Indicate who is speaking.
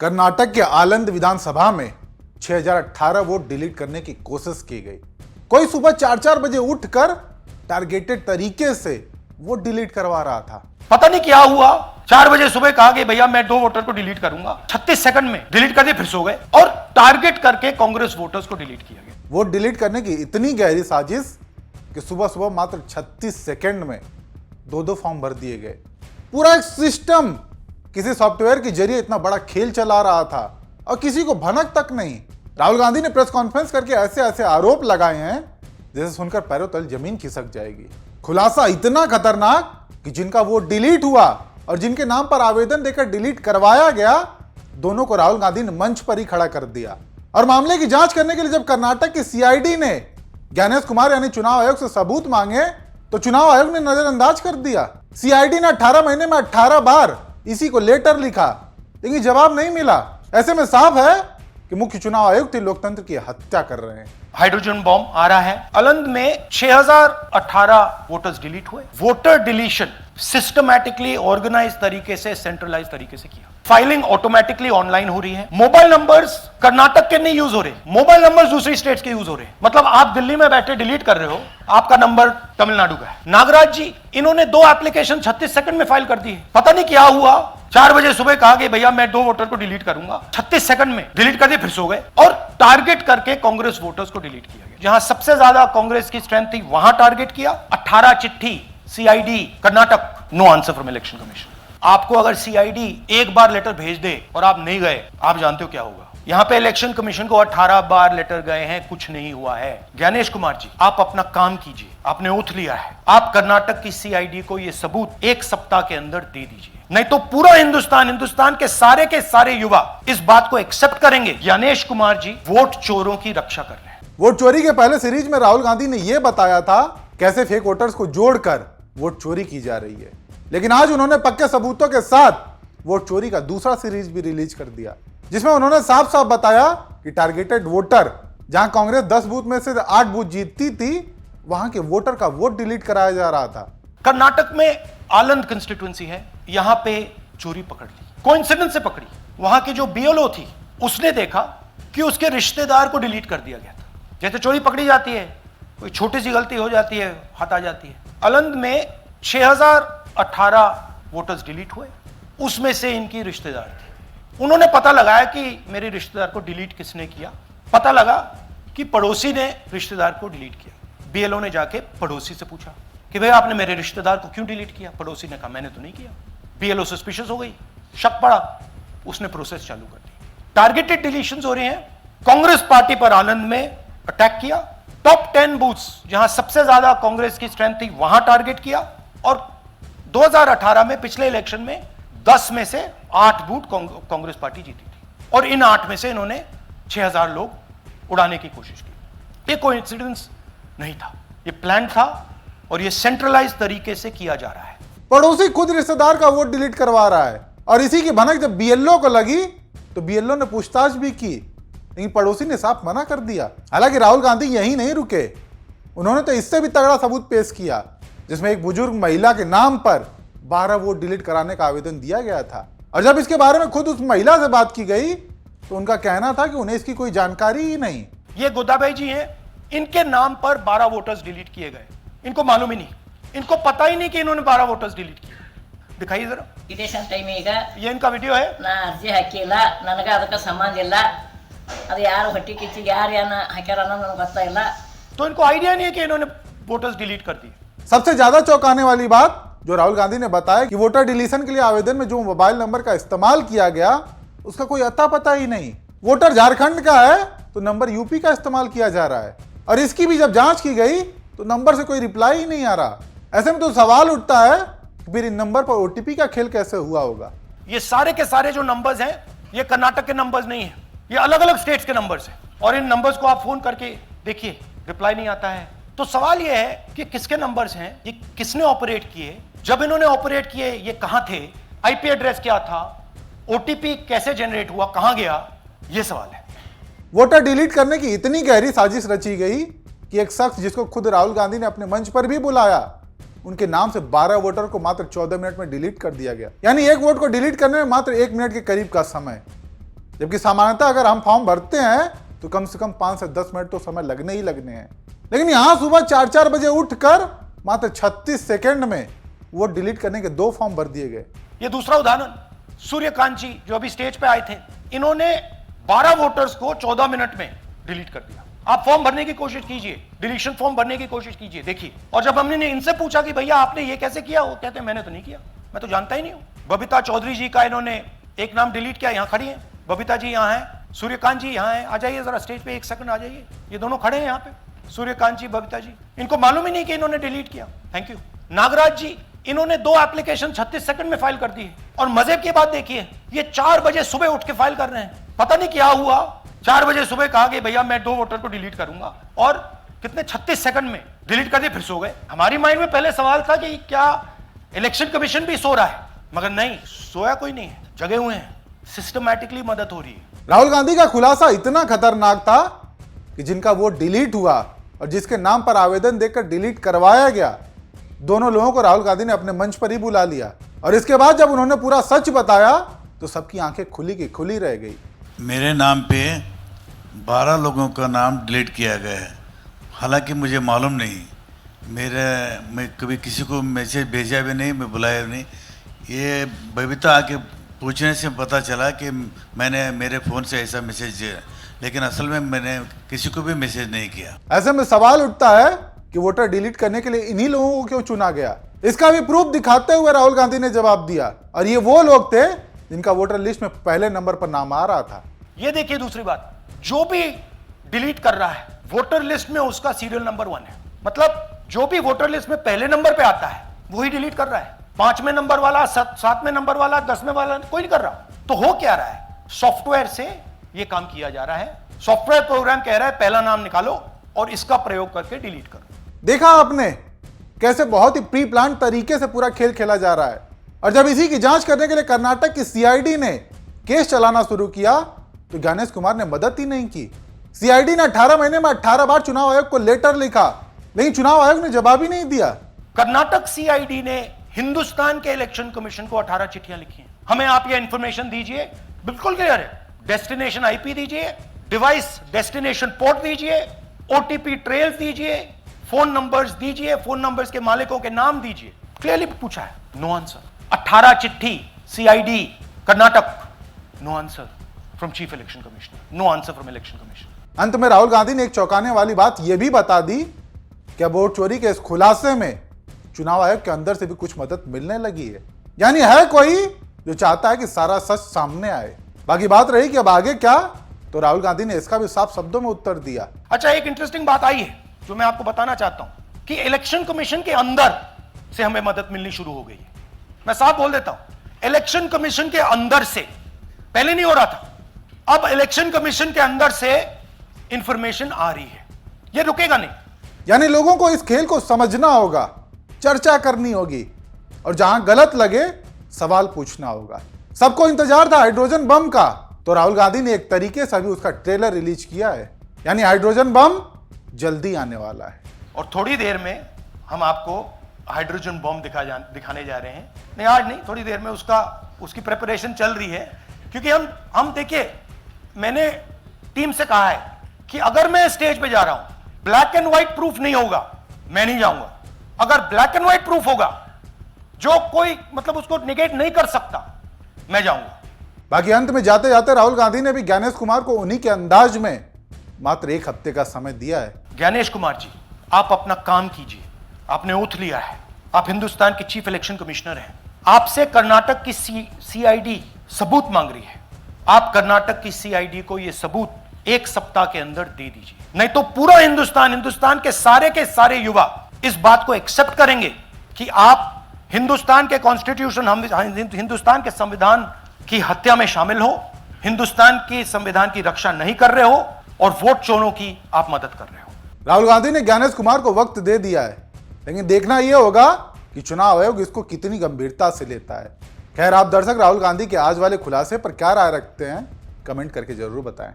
Speaker 1: कर्नाटक के आलंद विधानसभा में 6018 vote delete करने की कोशिश की गई। कोई सुबह 4-4 बजे उठकर टारगेटेड तरीके से वोट डिलीट करवा रहा था।
Speaker 2: पता नहीं क्या हुआ, 4 बजे सुबह कहा कि भैया मैं 2 वोटर को डिलीट करूंगा, 36 सेकंड में डिलीट कर दिए, फिर सो गए और टारगेट करके कांग्रेस वोटर्स को डिलीट किया गया।
Speaker 1: वोट डिलीट करने की इतनी गहरी साजिश कि सुबह सुबह मात्र 36 सेकंड में 2-2 फॉर्म भर दिए गए। पूरा एक सिस्टम किसी सॉफ्टवेयर के जरिए इतना बड़ा खेल चला रहा था और किसी को भनक तक नहीं। राहुल गांधी ने प्रेस कॉन्फ्रेंस करके ऐसे ऐसे आरोप लगाए हैं जैसे सुनकर पैरों तले जमीन खिसक जाएगी। खुलासा इतना खतरनाक कि जिनका वोट डिलीट हुआ और जिनके नाम पर आवेदन देकर डिलीट करवाया गया, दोनों को राहुल गांधी ने मंच पर ही खड़ा कर दिया। और मामले की जांच करने के लिए जब कर्नाटक की सीआईडी ने ज्ञानेश कुमार यानी चुनाव आयोग से सबूत मांगे तो चुनाव आयोग ने नजरअंदाज कर दिया। सीआईडी ने 18 महीने में 18 बार इसी को लेटर लिखा, लेकिन जवाब नहीं मिला। ऐसे में साफ है कि मुख्य चुनाव आयुक्त लोकतंत्र की हत्या कर रहे हैं।
Speaker 2: हाइड्रोजन बॉम्ब आ रहा है। अलंद में 6018 वोटर्स डिलीट हुए। वोटर डिलीशन सिस्टमैटिकली ऑर्गेनाइज तरीके से, सेंट्रलाइज तरीके से किया। फाइलिंग ऑटोमेटिकली ऑनलाइन हो रही है। मोबाइल नंबर्स कर्नाटक के नहीं यूज हो रहे, मोबाइल नंबर्स दूसरी स्टेट्स के यूज हो रहे हैं। मतलब आप दिल्ली में बैठे डिलीट कर रहे हो, आपका नंबर तमिलनाडु का है। नागराज जी, इन्होंने 2 एप्लीकेशन 36 सेकंड में फाइल कर दी है। पता नहीं क्या हुआ, 4 बजे सुबह कहा कि भैया मैं 2 वोटर को डिलीट करूंगा, 36 सेकंड में डिलीट कर दिए, फिर सो गए और टारगेट करके कांग्रेस वोटर्स को डिलीट किया गया। जहां सबसे ज्यादा कांग्रेस की स्ट्रेंथ थी वहां टारगेट किया। 18 चिट्ठी CID Karnataka, no answer from election commission. आपको अगर सीआईडी एक बार लेटर भेज दे और आप नहीं गए, आप जानते हो क्या होगा। यहां पे इलेक्शन कमीशन को 18 बार लेटर गए हैं, कुछ नहीं हुआ है। ज्ञानेश कुमार जी, आप अपना काम कीजिए, आपने ओथ लिया है, आप कर्नाटक की सीआईडी को यह सबूत 1 सप्ताह के अंदर दे दीजिए, नहीं तो पूरा हिंदुस्तान के सारे युवा इस बात को एक्सेप्ट करेंगे। ज्ञानेश कुमार जी वोट चोरों की रक्षा कर रहे हैं।
Speaker 1: वोट चोरी के पहले सीरीज में राहुल गांधी ने यह बताया था कैसे फेक वोटर्स को जोड़कर वोट चोरी की जा रही है, लेकिन आज उन्होंने पक्के सबूतों के साथ वोट चोरी का दूसरा सीरीज भी रिलीज कर दिया, जिसमें उन्होंने साफ साफ बताया कि टारगेटेड वोटर, जहां कांग्रेस 10 बूथ में से 8 बूथ जीतती थी, वहां के वोटर का वोट डिलीट कराया जा रहा था।
Speaker 2: कर्नाटक में आलंद कंस्टिट्यूएंसी है, यहां पे चोरी पकड़ ली, कोइंसिडेंस से पकड़ी। वहां की जो बीएलओ थी उसने देखा कि उसके रिश्तेदार को डिलीट कर दिया गया था। जैसे चोरी पकड़ी जाती है, कोई छोटी सी गलती हो जाती है, हाथ आ जाती है। अलंद में 6018 वोटर्स डिलीट हुए, उसमें से इनकी रिश्तेदार थी। उन्होंने पता लगाया कि मेरे रिश्तेदार को डिलीट किसने किया। पता लगा कि पड़ोसी ने रिश्तेदार को डिलीट किया। बीएलओ ने जाके पड़ोसी से पूछा कि भाई आपने मेरे रिश्तेदार को क्यों डिलीट किया। पड़ोसी ने कहा मैंने तो नहीं किया। बीएलओ सस्पिशियस हो गई, शक पड़ा, उसने प्रोसेस चालू कर दी। टारगेटेड डिलीशंस हो रहे हैं। कांग्रेस पार्टी पर आनंद में अटैक किया। टॉप 10 बूथ्स जहां सबसे ज्यादा कांग्रेस की स्ट्रेंथ थी वहां टारगेट किया और 2018 में पिछले इलेक्शन में 10 में से 8 बूथ कांग्रेस पार्टी जीती थी और इन 8 में से इन्होंने 6000 लोग उड़ाने की कोशिश की। ये कोइंसिडेंस नहीं था, ये प्लान था और ये सेंट्रलाइज तरीके से किया जा रहा है।
Speaker 1: पड़ोसी खुद रिश्तेदार का वोट डिलीट करवा रहा है और इसी की भनक जब बीएलओ को लगी तो बीएलओ ने पूछताछ भी की, लेकिन पड़ोसी ने साफ मना कर दिया। हालांकि राहुल गांधी यहीं नहीं रुके, उन्होंने तो इससे भी तगड़ा सबूत पेश किया, जिसमें एक बुजुर्ग महिला के नाम पर 12 वोट डिलीट कराने का आवेदन दिया गया था। और जब इसके बारे में खुद उस महिला से बात की गई तो उनका कहना था कि उन्हें इसकी कोई जानकारी ही नहीं।
Speaker 2: ये गोदाबाई जी हैं, इनके नाम पर 12 वोटर्स डिलीट किए गए, इनको मालूम ही नहीं, इनको पता ही नहीं कि इन्होंने 12 वोटर्स डिलीट किए। दिखाइए जरा, ये इनका वीडियो है।
Speaker 3: ನಾ ಅರ್ಜಿ ಹಾಕಿಲ್ಲ, ನನಗೆ ಅದಕ್ಕೆ ಸಂಬಂಧ ಇಲ್ಲ, ಅದು ಯಾರು ಹೊಟ್ಟಿ ಕಿಚ್ಚಿಗೆ ಯಾರು ಏನ ಹಾಕ್ಯಾರ ಅನ್ನೋದು ನನಗೆ ಗೊತ್ತಾಗಿಲ್ಲ।
Speaker 2: तो इनको आइडिया नहीं है कि इन्होंने वोटर्स डिलीट कर दिए।
Speaker 1: सबसे ज्यादा चौंकाने वाली बात जो राहुल गांधी ने बताया कि वोटर डिलीशन के लिए आवेदन में जो मोबाइल नंबर का इस्तेमाल किया गया उसका कोई अता पता ही नहीं। वोटर झारखंड का है तो नंबर यूपी का इस्तेमाल किया जा रहा है और इसकी भी जब जांच की गई तो नंबर से कोई रिप्लाई ही नहीं आ रहा। ऐसे में तो सवाल उठता है कि फिर इन नंबर पर ओटीपी का खेल कैसे हुआ होगा।
Speaker 2: ये सारे के सारे जो नंबर्स हैं ये कर्नाटक के नंबर्स नहीं है, ये अलग अलग स्टेट्स के नंबर्स हैं और इन नंबर्स को आप फोन करके देखिए, रिप्लाई नहीं आता है। तो सवाल ये है कि किसके नंबर्स हैं, ये किसने ऑपरेट किए, जब इन्होंने ऑपरेट किए ये कहां थे, आईपी एड्रेस क्या था, ओटीपी कैसे जनरेट हुआ, कहां गया, ये सवाल है।
Speaker 1: वोटर डिलीट करने की इतनी गहरी साजिश रची गई कि एक शख्स जिसको खुद राहुल गांधी ने अपने मंच पर भी बुलाया, उनके नाम से 12 वोटर को मात्र 14 मिनट में डिलीट कर दिया गया। यानी एक वोट को डिलीट करने में मात्र 1 मिनट के करीब का समय। जबकि सामान्यतः अगर हम फॉर्म भरते हैं तो कम से कम 5 से 10 मिनट तो समय लगने ही लगने हैं। लेकिन यहां सुबह 4-4 बजे उठकर मात्र 36 सेकंड में वो डिलीट करने के 2 फॉर्म भर दिए गए।
Speaker 2: ये दूसरा उदाहरण, सूर्यकांत जी जो अभी स्टेज पे आए थे, इन्होंने 12 वोटर्स को 14 मिनट में डिलीट कर दिया। आप फॉर्म भरने की कोशिश कीजिए, डिलीशन फॉर्म भरने की कोशिश कीजिए, देखिए। और जब हमने इनसे पूछा कि भैया आपने ये कैसे किया, वो कहते हैं मैंने तो नहीं किया, मैं तो जानता ही नहीं हूं। बबीता चौधरी जी का इन्होंने एक नाम डिलीट किया, यहां खड़ी है बबीता जी, यहां है सूर्यकांत जी, यहां है, आ जाइए जरा स्टेज पे, 1 सेकंड आ जाइए। ये दोनों खड़े हैं यहां पे, सूर्यकांत जी, बबीता जी, इनको मालूम ही नहीं कि इन्होंने डिलीट किया। Thank you. नागराज जी, इन्होंने 2 एप्लीकेशन 36 सेकंड में फाइल कर दी है। और मजे की बात देखिए, ये 4 बजे सुबह उठ के फाइल कर रहे हैं। पता नहीं क्या हुआ, 4 बजे सुबह कहा कि भैया मैं 2 वोटर को डिलीट करूंगा, और कितने 36 सेकंड में डिलीट कर दिए, फिर सो गए। हमारी माइंड में पहले सवाल था कि क्या इलेक्शन कमीशन भी सो रहा है, मगर नहीं, सोया कोई नहीं है, जगे हुए हैं, सिस्टमैटिकली मदद हो रही है।
Speaker 1: राहुल गांधी का खुलासा इतना खतरनाक था कि जिनका वोट डिलीट हुआ और जिसके नाम पर आवेदन देकर डिलीट करवाया गया, दोनों लोगों को राहुल गांधी ने अपने मंच पर ही बुला लिया। और इसके बाद जब उन्होंने पूरा सच बताया तो सबकी आंखें खुली की खुली रह गई।
Speaker 4: मेरे नाम पे 12 लोगों का नाम डिलीट किया गया है, हालांकि मुझे मालूम नहीं, मैं कभी किसी को मैसेज भेजा भी नहीं, मैं बुलाया भी नहीं। ये बबीता आके पूछने से पता चला कि मैंने मेरे फ़ोन से ऐसा मैसेज दिया, लेकिन असल में मैंने किसी को भी मैसेज नहीं किया।
Speaker 1: ऐसे में सवाल उठता है कि वोटर डिलीट करने के लिए इन्हीं लोगों को क्यों चुना गया। इसका भी प्रूफ दिखाते हुए राहुल गांधी ने जवाब दिया, और ये वो लोग थे जिनका वोटर लिस्ट में पहले नंबर पर नाम आ रहा था।
Speaker 2: ये देखिए दूसरी बात, जो भी डिलीट कर रहा है वोटर लिस्ट में उसका सीरियल नंबर 1 है। मतलब जो भी वोटर लिस्ट में पहले नंबर पे आता है वही डिलीट कर रहा है। 5वें नंबर वाला, 7वें नंबर वाला, 10वें वाला कोई नहीं कर रहा। तो हो क्या रहा है, सॉफ्टवेयर से ये काम किया जा रहा है। सॉफ्टवेयर प्रोग्राम कह रहा है पहला नाम निकालो और इसका प्रयोग करके डिलीट करो। देखा
Speaker 1: आपने कैसे बहुत ही प्री प्लान तरीके से पूरा खेल खेला जा रहा है। और जब इसी की जांच करने के लिए कर्नाटक की सीआईडी ने केस चलाना शुरू किया तो ज्ञानेश कुमार ने मदद ही नहीं की। सीआईडी ने 18 महीने में 18 बार चुनाव आयोग को लेटर लिखा, लेकिन चुनाव आयोग ने जवाब ही नहीं दिया।
Speaker 2: कर्नाटक सीआईडी ने हिंदुस्तान के इलेक्शन कमीशन को 18 चिट्ठियां लिखी हैं। हमें आप ये इंफॉर्मेशन दीजिए, बिल्कुल क्लियर है, डेस्टिनेशन आईपी दीजिए, डिवाइस डेस्टिनेशन पोर्ट दीजिए, ओटीपी ट्रेल्स दीजिए, फोन नंबर्स दीजिए, फोन नंबर्स के मालिकों के नाम दीजिए। क्लियरली पूछा है, नो आंसर। 18 चिट्ठी CID Karnataka, no answer from chief election commissioner, no answer from election commission.
Speaker 1: अंत में राहुल गांधी ने एक चौंकाने वाली बात यह भी बता दी कि वोट चोरी के इस खुलासे में चुनाव आयोग के अंदर से भी कुछ मदद मिलने लगी है। यानी है कोई जो चाहता है कि सारा सच सामने आए। बाकी बात रही कि अब आगे क्या, तो राहुल गांधी ने इसका भी साफ शब्दों में उत्तर दिया।
Speaker 2: अच्छा, एक इंटरेस्टिंग बात आई है जो मैं आपको बताना चाहता हूं कि इलेक्शन कमीशन के अंदर से हमें मदद मिलनी शुरू हो गई है। मैं साफ बोल देता हूं, इलेक्शन कमीशन के अंदर से, पहले नहीं हो रहा था, अब इलेक्शन कमीशन के अंदर से इंफॉर्मेशन आ रही है, ये रुकेगा नहीं।
Speaker 1: यानी लोगों को इस खेल को समझना होगा, चर्चा करनी होगी, और जहां गलत लगे सवाल पूछना होगा। सबको इंतजार था हाइड्रोजन बम का, तो राहुल गांधी ने एक तरीके से अभी उसका ट्रेलर रिलीज किया है। यानी हाइड्रोजन बम जल्दी आने वाला है।
Speaker 2: और थोड़ी देर में हम आपको हाइड्रोजन बम दिखाने जा रहे हैं। नहीं, आज नहीं, थोड़ी देर में उसकी प्रिपरेशन चल रही है। क्योंकि हम देखिए, मैंने टीम से कहा है कि अगर मैं स्टेज पे जा रहा हूं, ब्लैक एंड व्हाइट प्रूफ नहीं होगा, मैं नहीं जाऊंगा। अगर ब्लैक एंड व्हाइट प्रूफ होगा, जो कोई मतलब उसको निगेट नहीं कर सकता, मैं जाऊंगा।
Speaker 1: बाकी अंत में जाते जाते राहुल गांधी ने भी ज्ञानेश कुमार को उन्हीं के अंदाज में मात्र 1 हफ्ते का समय दिया है।
Speaker 2: ज्ञानेश कुमार जी, आप अपना काम कीजिए, आपने ओथ लिया है, आप हिंदुस्तान के चीफ इलेक्शन कमिश्नर हैं, आपसे कर्नाटक की सीआईडी सबूत मांग रही है। आप कर्नाटक की सीआईडी को यह सबूत 1 सप्ताह के अंदर दे दीजिए, नहीं तो पूरा हिंदुस्तान के सारे युवा इस बात को एक्सेप्ट करेंगे कि आप हिंदुस्तान के कॉन्स्टिट्यूशन, हिंदुस्तान के संविधान की हत्या में शामिल हो, हिंदुस्तान के संविधान की रक्षा नहीं कर रहे हो और वोट चोरों की आप मदद कर रहे हो।
Speaker 1: राहुल गांधी ने ज्ञानेश कुमार को वक्त दे दिया है, लेकिन देखना यह होगा कि चुनाव आयोग इसको कितनी गंभीरता से लेता है। खैर, आप दर्शक राहुल गांधी के आज वाले खुलासे पर क्या राय रखते हैं, कमेंट करके जरूर बताएं।